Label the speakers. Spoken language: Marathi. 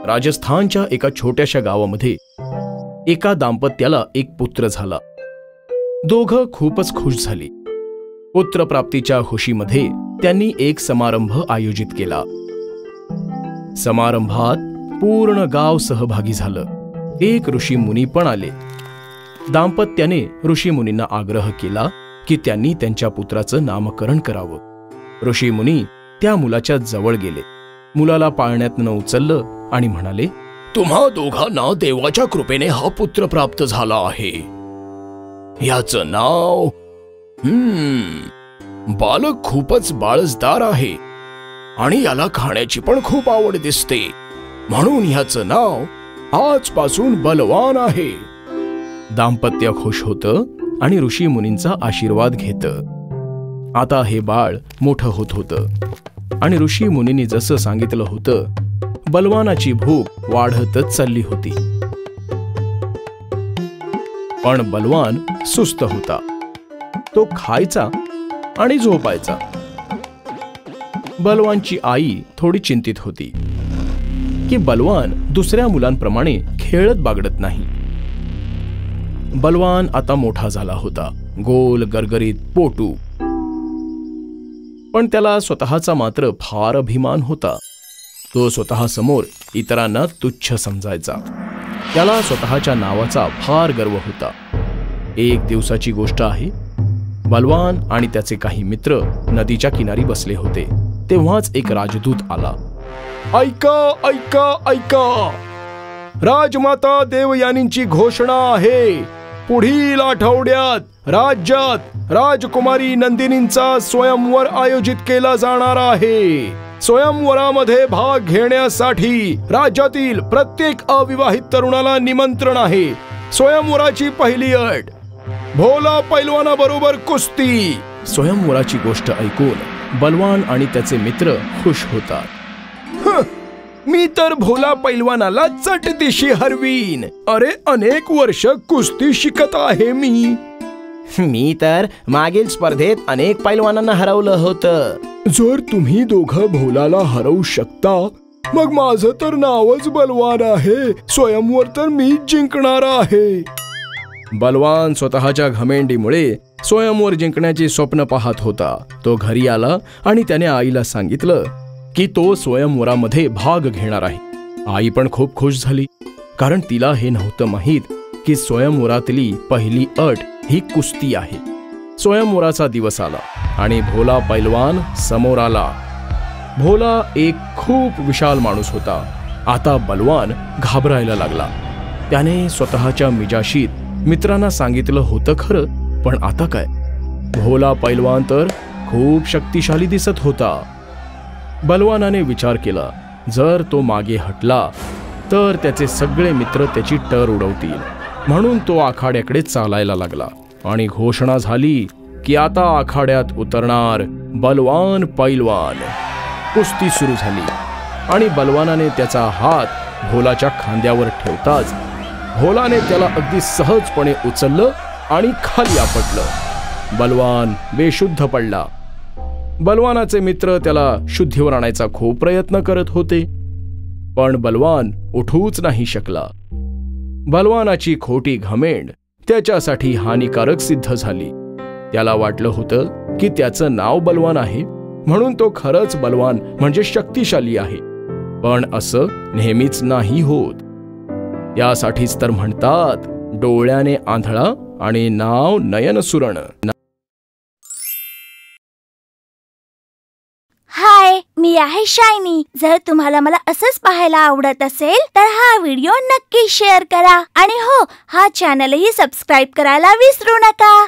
Speaker 1: राजस्थानच्या एका छोट्याशा गावामध्ये एका दाम्पत्याला एक पुत्र झाला. दोघं खूपच खुश झाली. पुत्रप्राप्तीच्या खुशीमध्ये त्यांनी एक समारंभ आयोजित केला. समारंभात पूर्ण गाव सहभागी झालं. एक ऋषी मुनी पण आले. दाम्पत्याने ऋषी मुनींना आग्रह केला की त्यांनी त्यांच्या पुत्राचं नामकरण करावं. ऋषी मुनी त्या मुलाच्या जवळ गेले. मुलाला पाळण्यातनं उचललं आणि म्हणाले, तुम्हा दोघांना देवाच्या कृपेने हा पुत्र प्राप्त झाला आहे. याचं नाव बालक खूपच बाळसदार आहे आणि याला खाण्याची पण खूप आवड दिसते, म्हणून ह्याचं नाव आजपासून बलवान आहे. दाम्पत्य खुश होतं आणि ऋषी मुनींचा आशीर्वाद घेतं. आता हे बाळ मोठं होत होतं आणि ऋषी मुनींनी जसं सांगितलं होतं बलवानाची भूक वाढतच चालली होती. पण बलवान सुस्त होता. तो खायचा आणि झोपायचा. बलवानची आई थोडी चिंतित होती की बलवान दुसऱ्या मुलांप्रमाणे खेळत बागडत नाही. बलवान आता मोठा झाला होता, गोल गरगरीत पोटू. पण त्याला स्वतःचा मात्र फार अभिमान होता. तो स्वतःसमोर इतरांना तुच्छ समजायचा. त्याला स्वतःच्या नावाचा फार गर्व होता. एक दिवसाची गोष्ट आहे. बलवान आणि त्याचे काही मित्र नदीच्या किनारी बसले होते. तेव्हाच एक राजदूत आला. ऐका ऐका ऐका, राजमाता देवयानींची घोषणा आहे. पुढील आठवड्यात राज्यात राजकुमारी नंदिनींचा स्वयंवर आयोजित केला जाणार आहे. स्वयंवरामध्ये भाग घेण्यासाठी राज्यातील प्रत्येक अविवाहित तरुणाला निमंत्रण आहे. स्वयंवराची पहिली अट, भोला पैलवानाबरोबर कुस्ती. स्वयंवराची गोष्ट ऐकून बलवान आणि त्याचे मित्र खुश होतात. मी तर भोला पैलवानाला चटदिशी हरवीन. अरे अनेक वर्ष कुस्ती शिकत आहे मी तर मागील स्पर्धेत अनेक पैलवानांना हरवलं होतं. जर तुम्ही दोघं भोलाला हरवू शकता मग माझं तर नावच बलवान आहे. स्वयंवर तर मीच जिंकणार आहे. बलवान स्वतःच्या घमेंडीमुळे स्वयंवर जिंकण्याची स्वप्न पाहत होता. तो घरी आला आणि त्याने आईला सांगितलं की तो स्वयंवरामध्ये भाग घेणार आहे. आई पण खूप खुश झाली, कारण तिला हे नव्हतं माहीत की स्वयंवरातली पहिली अट ही कुस्ती आहे. स्वयंवराचा दिवस आला आणि भोला पैलवान समोर आला. भोला एक खूप विशाल माणूस होता. आता बलवान घाबरायला लागला. त्याने स्वतःच्या मिजाशीत मित्रांना सांगितलं होतं खरं, पण आता काय? भोला पैलवान तर खूप शक्तिशाली दिसत होता. बलवानाने विचार केला, जर तो मागे हटला तर त्याचे सगळे मित्र त्याची टर उडवतील. म्हणून तो आखाड्याकडे चालायला लागला आणि घोषणा झाली की आता आखाड्यात उतरणार बलवान पैलवान. कुस्ती सुरू झाली आणि बलवानाने त्याचा हात भोलाच्या खांद्यावर ठेवताच भोलाने त्याला अगदी सहजपणे उचललं आणि खाली आपटलं. बलवान बेशुद्ध पडला. बलवानाचे मित्र त्याला शुद्धीवर आणायचा खूप प्रयत्न करत होते, पण बलवान उठूच नाही शकला. बलवानाची खोटी घमेंड त्याच्यासाठी हानिकारक सिद्ध झाली. त्याला वाटलं होतं की त्याचं नाव बलवान आहे, म्हणून तो खरंच बलवान म्हणजे शक्तिशाली आहे. पण असं नेहमीच नाही होत. यासाठीच तर म्हणतात, डोळ्याने आंधळा आणि नाव नयन सुरण.
Speaker 2: हाय, मी आहे शायनी. जर तुम्हाला मला असंच पाहायला आवडत असेल तर हा व्हिडिओ नक्की शेअर करा आणि हो, हा चॅनलही सबस्क्राईब करायला विसरू नका.